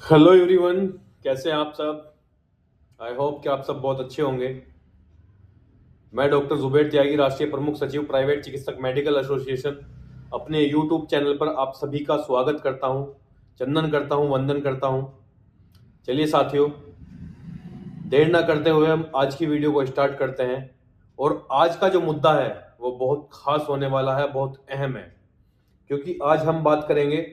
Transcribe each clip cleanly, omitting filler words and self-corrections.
Hello everyone, कैसे हैं आप सब। आई होप कि आप सब बहुत अच्छे होंगे। मैं डॉक्टर जुबैर त्यागी, राष्ट्रीय प्रमुख सचिव प्राइवेट चिकित्सक मेडिकल एसोसिएशन, अपने यूट्यूब चैनल पर आप सभी का स्वागत करता हूं, चंदन करता हूं, वंदन करता हूं। चलिए साथियों, देर ना करते हुए हम आज की वीडियो को स्टार्ट करते हैं। और आज का जो मुद्दा है वो बहुत खास होने वाला है, बहुत अहम है, क्योंकि आज हम बात करेंगे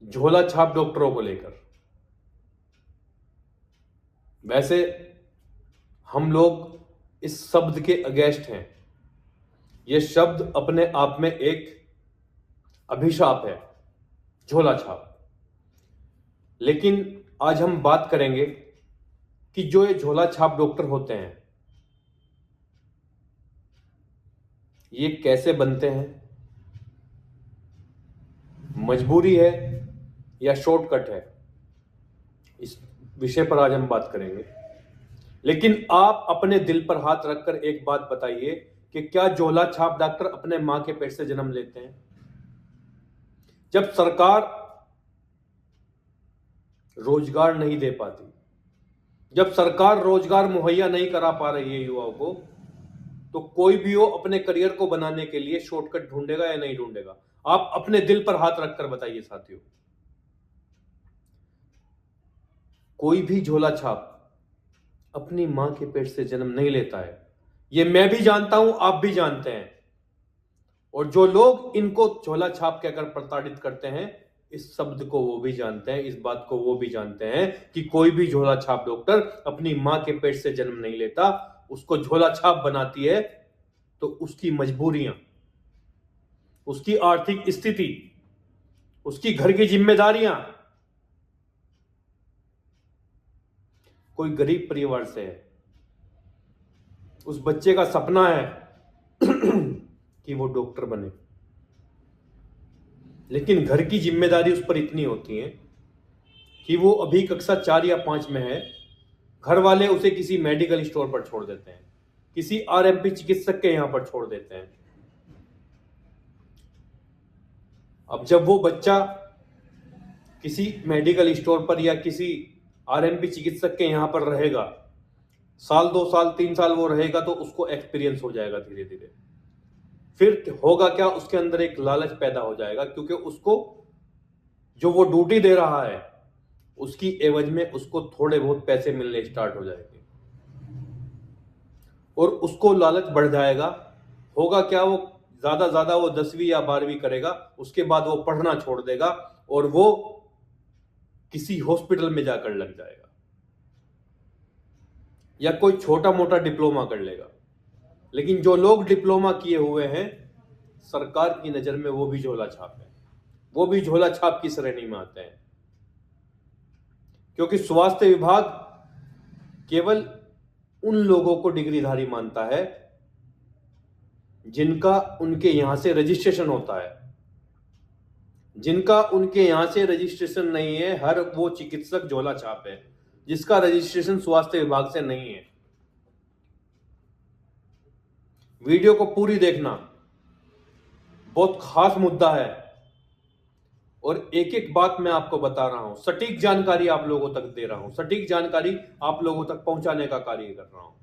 झोला छाप डॉक्टरों को लेकर। वैसे हम लोग इस शब्द के अगेंस्ट हैं। यह शब्द अपने आप में एक अभिशाप है, झोला छाप। लेकिन आज हम बात करेंगे कि जो ये झोला छाप डॉक्टर होते हैं ये कैसे बनते हैं, मजबूरी है या शॉर्टकट है, इस विषय पर आज हम बात करेंगे। लेकिन आप अपने दिल पर हाथ रखकर एक बात बताइए कि क्या झोला छाप डॉक्टर अपने मां के पेट से जन्म लेते हैं? जब सरकार रोजगार नहीं दे पाती, जब सरकार रोजगार मुहैया नहीं करा पा रही है युवाओं को, तो कोई भी हो अपने करियर को बनाने के लिए शॉर्टकट ढूंढेगा या नहीं ढूंढेगा? आप अपने दिल पर हाथ रखकर बताइए साथियों। कोई भी झोला छाप अपनी मां के पेट से जन्म नहीं लेता है, ये मैं भी जानता हूं, आप भी जानते हैं। और जो लोग इनको झोला छाप कहकर प्रताड़ित करते हैं, इस शब्द को वो भी जानते हैं, इस बात को वो भी जानते हैं कि कोई भी झोला छाप डॉक्टर अपनी मां के पेट से जन्म नहीं लेता। उसको झोला छाप बनाती है तो उसकी मजबूरियां, उसकी आर्थिक स्थिति, उसकी घर की जिम्मेदारियां। कोई गरीब परिवार से है, उस बच्चे का सपना है कि वो डॉक्टर बने, लेकिन घर की जिम्मेदारी उस पर इतनी होती है कि वो अभी कक्षा 4 या 5 में है। घर वाले उसे किसी मेडिकल स्टोर पर छोड़ देते हैं, किसी आरएमपी चिकित्सक के यहां पर छोड़ देते हैं। अब जब वो बच्चा किसी मेडिकल स्टोर पर या किसी आरएमपी चिकित्सक के यहां पर रहेगा, साल 2 साल 3 साल वो रहेगा, तो उसको एक्सपीरियंस हो जाएगा धीरे धीरे। फिर होगा क्या, उसके अंदर एक लालच पैदा हो जाएगा, क्योंकि उसको जो वो ड्यूटी दे रहा है उसकी एवज में उसको थोड़े बहुत पैसे मिलने स्टार्ट हो जाएंगे और उसको लालच बढ़ जाएगा। होगा क्या, वो ज्यादा वो 10वीं या 12वीं करेगा, उसके बाद वो पढ़ना छोड़ देगा और वो किसी हॉस्पिटल में जाकर लग जाएगा या कोई छोटा मोटा डिप्लोमा कर लेगा। लेकिन जो लोग डिप्लोमा किए हुए हैं, सरकार की नजर में वो भी झोला छाप है, वो भी झोला छाप की श्रेणी में आते हैं। क्योंकि स्वास्थ्य विभाग केवल उन लोगों को डिग्रीधारी मानता है जिनका उनके यहां से रजिस्ट्रेशन होता है। जिनका उनके यहां से रजिस्ट्रेशन नहीं है, हर वो चिकित्सक झोला छाप है जिसका रजिस्ट्रेशन स्वास्थ्य विभाग से नहीं है। वीडियो को पूरी देखना, बहुत खास मुद्दा है और एक एक बात मैं आपको बता रहा हूं, सटीक जानकारी आप लोगों तक दे रहा हूं, सटीक जानकारी आप लोगों तक पहुंचाने का कार्य कर रहा हूं।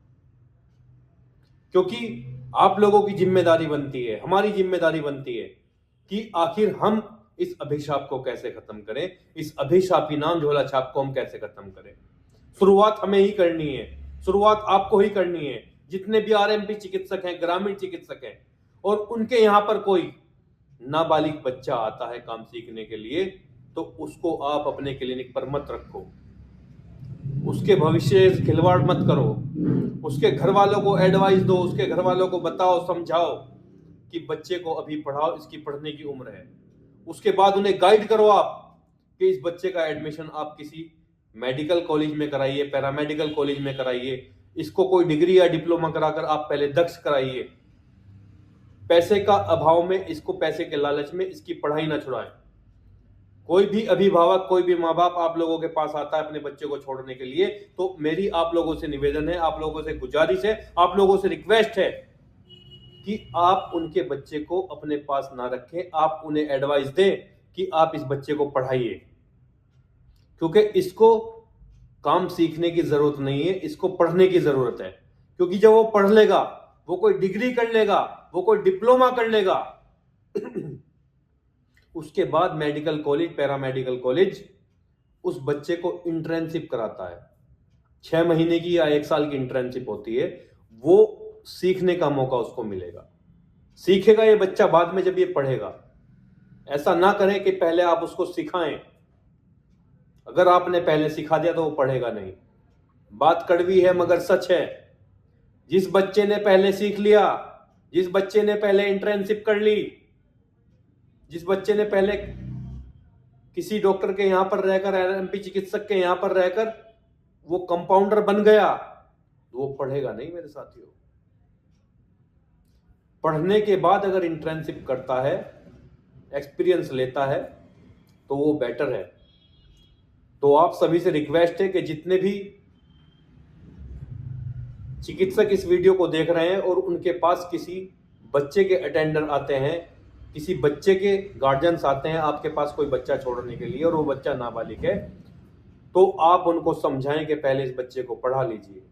क्योंकि आप लोगों की जिम्मेदारी बनती है, हमारी जिम्मेदारी बनती है कि आखिर हम इस अभिशाप को कैसे खत्म करें, इस अभिशापी नाम झोला छाप को हम कैसे खत्म करें। शुरुआत हमें ही करनी है, शुरुआत आपको ही करनी है। जितने भी आरएमपी चिकित्सक हैं, ग्रामीण चिकित्सक हैं, और उनके यहां पर कोई नाबालिग बच्चा आता है काम सीखने के लिए, तो उसको आप अपने क्लिनिक पर मत रखो, उसके भविष्य से खिलवाड़ मत करो। उसके घर वालों को एडवाइस दो, उसके घर वालों को बताओ, समझाओ कि बच्चे को अभी पढ़ाओ, इसकी पढ़ने की उम्र है। उसके बाद उन्हें गाइड करो आप कि इस बच्चे का एडमिशन आप किसी मेडिकल कॉलेज में कराइए, पैरामेडिकल कॉलेज में कराइए, इसको कोई डिग्री या डिप्लोमा कराकर आप पहले दक्ष कराइए। पैसे का अभाव में, इसको पैसे के लालच में इसकी पढ़ाई ना छुड़ाएं। कोई भी अभिभावक, कोई भी माँ बाप आप लोगों के पास आता है अपने बच्चे को छोड़ने के लिए, तो मेरी आप लोगों से निवेदन है, आप लोगों से गुजारिश है, आप लोगों से रिक्वेस्ट है कि आप उनके बच्चे को अपने पास ना रखें। आप उन्हें एडवाइस दें कि आप इस बच्चे को पढ़ाइए, क्योंकि इसको काम सीखने की जरूरत नहीं है, इसको पढ़ने की जरूरत है। क्योंकि जब वो पढ़ लेगा, वो कोई डिग्री कर लेगा, वो कोई डिप्लोमा कर लेगा, उसके बाद मेडिकल कॉलेज, पैरामेडिकल कॉलेज उस बच्चे को इंटर्नशिप कराता है। 6 महीने की या 1 साल की इंटर्नशिप होती है। वो सीखने का मौका उसको मिलेगा। सीखेगा ये बच्चा बाद में जब ये पढ़ेगा। ऐसा ना करें कि पहले आप उसको सिखाएं। अगर आपने पहले सिखा दिया तो वो पढ़ेगा नहीं। बात कड़वी है मगर सच है। जिस बच्चे ने पहले सीख लिया, जिस बच्चे ने पहले इंटर्नशिप कर ली, जिस बच्चे ने पहले किसी डॉक्टर के यहां पर रहकर, आरएमपी चिकित्सक के यहां पर रहकर वो कंपाउंडर बन गया, वो पढ़ेगा नहीं मेरे साथियों। पढ़ने के बाद अगर इंटर्नशिप करता है, एक्सपीरियंस लेता है, तो वो बेटर है। तो आप सभी से रिक्वेस्ट है कि जितने भी चिकित्सक इस वीडियो को देख रहे हैं और उनके पास किसी बच्चे के अटेंडर आते हैं, किसी बच्चे के गार्जियंस आते हैं आपके पास कोई बच्चा छोड़ने के लिए और वो बच्चा नाबालिग है, तो आप उनको समझाएं कि पहले इस बच्चे को पढ़ा लीजिए।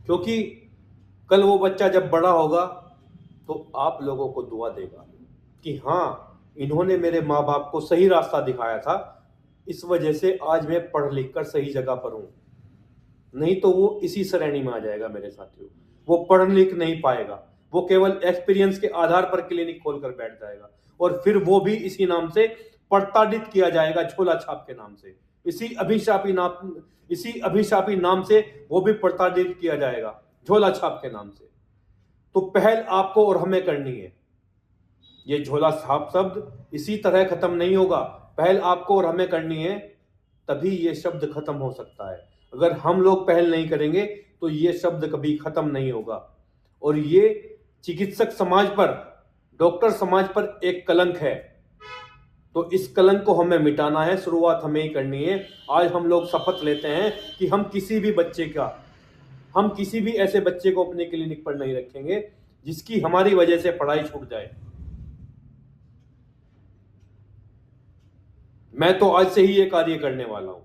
क्योंकि कल वो बच्चा जब बड़ा होगा तो आप लोगों को दुआ देगा कि हाँ, इन्होंने मेरे माँ बाप को सही रास्ता दिखाया था, इस वजह से आज मैं पढ़ लिख कर सही जगह पर हूं। नहीं तो वो इसी श्रेणी में आ जाएगा मेरे साथियों। वो पढ़ लिख नहीं पाएगा, वो केवल एक्सपीरियंस के आधार पर क्लिनिक खोलकर बैठ जाएगा और फिर वो भी इसी नाम से प्रताड़ित किया जाएगा, झोला छाप के नाम से। इसी अभिशापी नाम से वो भी प्रताड़ित किया जाएगा, झोला छाप के नाम से। तो पहल आपको और हमें करनी है। ये झोला छाप शब्द इसी तरह खत्म नहीं होगा। पहल आपको और हमें करनी है, तभी ये शब्द खत्म हो सकता है। अगर हम लोग पहल नहीं करेंगे तो ये शब्द कभी खत्म नहीं होगा। और ये चिकित्सक समाज पर, डॉक्टर समाज पर एक कलंक है। तो इस कलंक को हमें मिटाना है, शुरुआत हमें ही करनी है। आज हम लोग शपथ लेते हैं कि हम किसी भी ऐसे बच्चे को अपने क्लिनिक पर नहीं रखेंगे जिसकी हमारी वजह से पढ़ाई छूट जाए। मैं तो आज से ही ये कार्य करने वाला हूं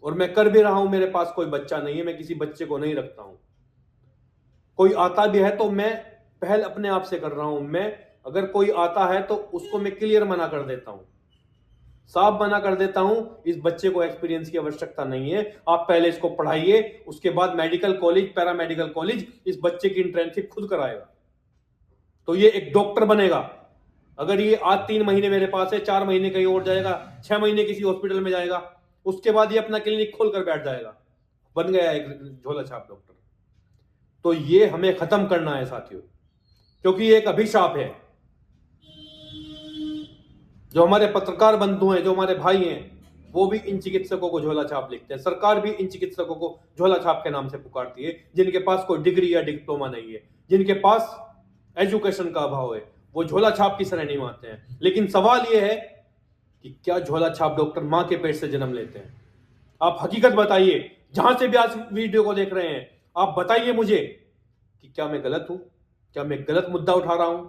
और मैं कर भी रहा हूं। मेरे पास कोई बच्चा नहीं है, मैं किसी बच्चे को नहीं रखता हूं। कोई आता भी है तो मैं पहल अपने आप से कर रहा हूं। मैं अगर कोई आता है तो उसको मैं क्लियर मना कर देता हूं, साफ मना कर देता हूं, इस बच्चे को एक्सपीरियंस की आवश्यकता नहीं है, आप पहले इसको पढ़ाइए, उसके बाद मेडिकल कॉलेज, पैरामेडिकल कॉलेज इस बच्चे की इंटर्नशिप खुद कराएगा तो ये एक डॉक्टर बनेगा। अगर ये आज 3 महीने मेरे पास है, 4 महीने कहीं और जाएगा, 6 महीने किसी हॉस्पिटल में जाएगा, उसके बाद ये अपना क्लिनिक खोलकर बैठ जाएगा, बन गया एक झोला छाप डॉक्टर। तो ये हमें खत्म करना है साथियों, क्योंकि ये एक अभिशाप है। जो हमारे पत्रकार बंधु हैं, जो हमारे भाई हैं, वो भी इन चिकित्सकों को झोला छाप लिखते हैं। सरकार भी इन चिकित्सकों को झोला छाप के नाम से पुकारती है, जिनके पास कोई डिग्री या डिप्लोमा नहीं है, जिनके पास एजुकेशन का अभाव है, वो झोला छाप की श्रेणी में आते हैं। लेकिन सवाल यह है कि क्या झोला छाप डॉक्टर मां के पेट से जन्म लेते हैं? आप हकीकत बताइए, जहां से भी आज वीडियो को देख रहे हैं, आप बताइए मुझे कि क्या मैं गलत हूं, क्या मैं गलत मुद्दा उठा रहा हूं?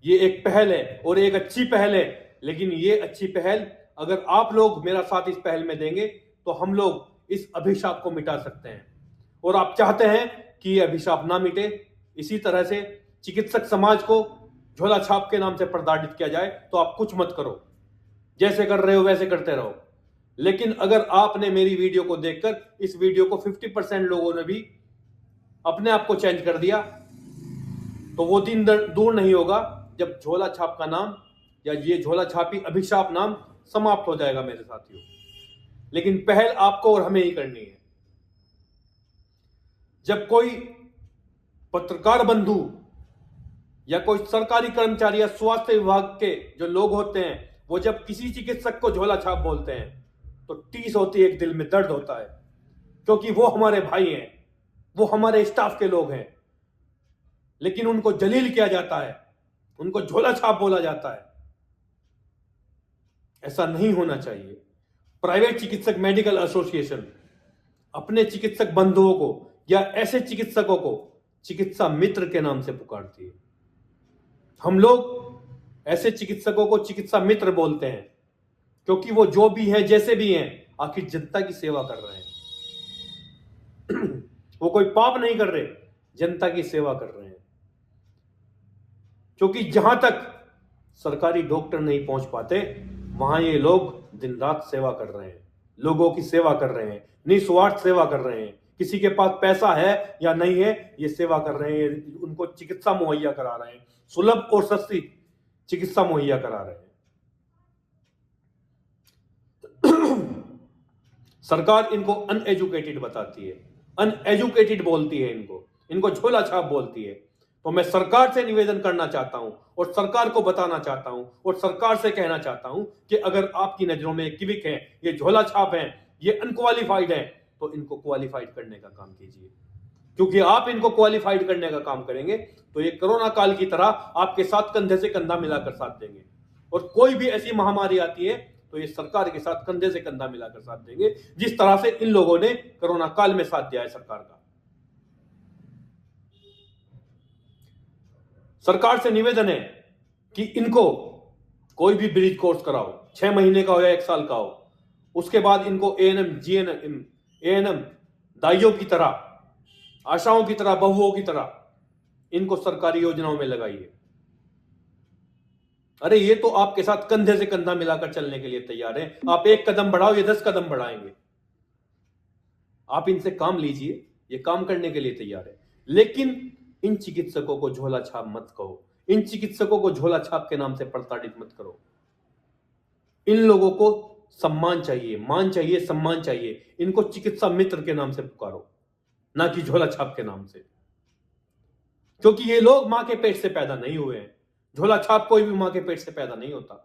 ये एक पहल है और एक अच्छी पहल है, लेकिन ये अच्छी पहल अगर आप लोग मेरा साथ इस पहल में देंगे तो हम लोग इस अभिशाप को मिटा सकते हैं। और आप चाहते हैं कि ये अभिशाप ना मिटे, इसी तरह से चिकित्सक समाज को झोला छाप के नाम से प्रताड़ित किया जाए, तो आप कुछ मत करो, जैसे कर रहे हो वैसे करते रहो। लेकिन अगर आपने मेरी वीडियो को देखकर, इस वीडियो को 50% लोगों ने भी अपने आप को चेंज कर दिया, तो वो दिन दूर नहीं होगा जब झोला छाप का नाम या ये झोला छापी अभिशाप नाम समाप्त हो जाएगा मेरे साथियों। लेकिन पहल आपको और हमें ही करनी है। जब कोई पत्रकार बंधु या कोई सरकारी कर्मचारी या स्वास्थ्य विभाग के जो लोग होते हैं, वो जब किसी चिकित्सक को झोला छाप बोलते हैं तो टीस होती है, एक दिल में दर्द होता है, क्योंकि वो हमारे भाई हैं, वो हमारे स्टाफ के लोग हैं। लेकिन उनको जलील किया जाता है, उनको झोला छाप बोला जाता है। ऐसा नहीं होना चाहिए। प्राइवेट चिकित्सक मेडिकल एसोसिएशन अपने चिकित्सक बंधुओं को या ऐसे चिकित्सकों को चिकित्सा मित्र के नाम से पुकारती है। हम लोग ऐसे चिकित्सकों को चिकित्सा मित्र बोलते हैं, क्योंकि वो जो भी हैं, जैसे भी हैं, आखिर जनता की सेवा कर रहे हैं। वो कोई पाप नहीं कर रहे, जनता की सेवा कर रहे हैं। क्योंकि जहां तक सरकारी डॉक्टर नहीं पहुंच पाते, वहां ये लोग दिन रात सेवा कर रहे हैं, लोगों की सेवा कर रहे हैं, निस्वार्थ सेवा कर रहे हैं। किसी के पास पैसा है या नहीं है, ये सेवा कर रहे हैं, उनको चिकित्सा मुहैया करा रहे हैं, सुलभ और सस्ती चिकित्सा मुहैया करा रहे हैं। सरकार इनको अनएजुकेटेड बताती है, अनएजुकेटेड बोलती है, इनको झोला छाप बोलती है। तो मैं सरकार से निवेदन करना चाहता हूं और सरकार को बताना चाहता हूं और सरकार से कहना चाहता हूं कि अगर आपकी नजरों में किविक है, ये झोला छाप है, ये अनक्वालिफाइड है, तो इनको क्वालिफाइड करने का काम कीजिए। क्योंकि आप इनको क्वालिफाइड करने का काम करेंगे तो ये कोरोना काल की तरह आपके साथ कंधे से कंधा मिलाकर साथ देंगे। और कोई भी ऐसी महामारी आती है तो ये सरकार के साथ कंधे से कंधा मिलाकर साथ देंगे, जिस तरह से इन लोगों ने कोरोना काल में साथ दिया है सरकार का। सरकार से निवेदन है कि इनको कोई भी ब्रिज कोर्स कराओ, 6 महीने का हो या 1 साल का हो, उसके बाद इनको एएनएम दाइयों की तरह, आशाओं की तरह, बहुओं की तरह इनको सरकारी योजनाओं में लगाइए। अरे ये तो आपके साथ कंधे से कंधा मिलाकर चलने के लिए तैयार है। आप 1 कदम बढ़ाओ, ये 10 कदम बढ़ाएंगे। आप इनसे काम लीजिए, ये काम करने के लिए तैयार है। लेकिन इन चिकित्सकों को झोला छाप मत कहो, इन चिकित्सकों को झोला छाप के नाम से प्रताड़ित मत करो। इन लोगों को सम्मान चाहिए, मान चाहिए, सम्मान चाहिए। इनको चिकित्सा मित्र के नाम से पुकारो, ना कि झोला छाप के नाम से। क्योंकि ये लोग मां के पेट से पैदा नहीं हुए हैं। झोला छाप कोई भी मां के पेट से पैदा नहीं होता।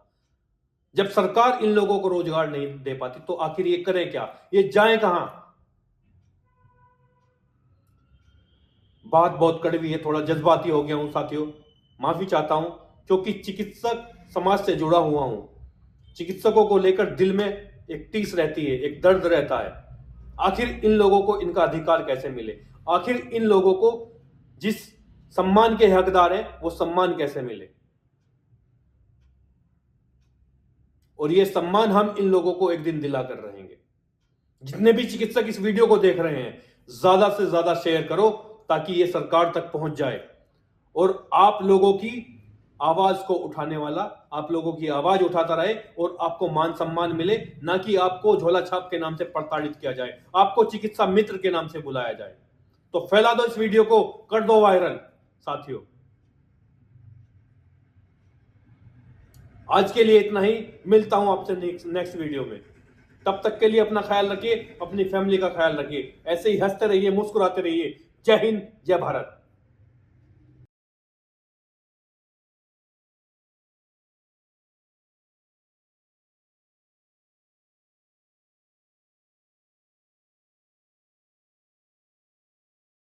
जब सरकार इन लोगों को रोजगार नहीं दे पाती तो आखिर ये करें क्या, ये जाएं कहां? बात बहुत कड़वी है, थोड़ा जज्बाती हो गया हूं साथियों, माफी चाहता हूं। क्योंकि चिकित्सक समाज से जुड़ा हुआ हूं, चिकित्सकों को लेकर दिल में एक टीस रहती है, एक दर्द रहता है। आखिर इन लोगों को इनका अधिकार कैसे मिले, आखिर इन लोगों को जिस सम्मान के हकदार हैं वो सम्मान कैसे मिले। और ये सम्मान हम इन लोगों को एक दिन दिला कर रहेंगे। जितने भी चिकित्सक इस वीडियो को देख रहे हैं, ज्यादा से ज्यादा शेयर करो ताकि ये सरकार तक पहुंच जाए और आप लोगों की आवाज को उठाने वाला आप लोगों की आवाज उठाता रहे और आपको मान सम्मान मिले, ना कि आपको झोला छाप के नाम से प्रताड़ित किया जाए, आपको चिकित्सा मित्र के नाम से बुलाया जाए। तो फैला दो इस वीडियो को, कर दो वायरल साथियों। आज के लिए इतना ही, मिलता हूं आपसे नेक्स्ट वीडियो में। तब तक के लिए अपना ख्याल रखिए, अपनी फैमिली का ख्याल रखिए। ऐसे ही हंसते रहिए, मुस्कुराते रहिए। जय हिंद, जय भारत।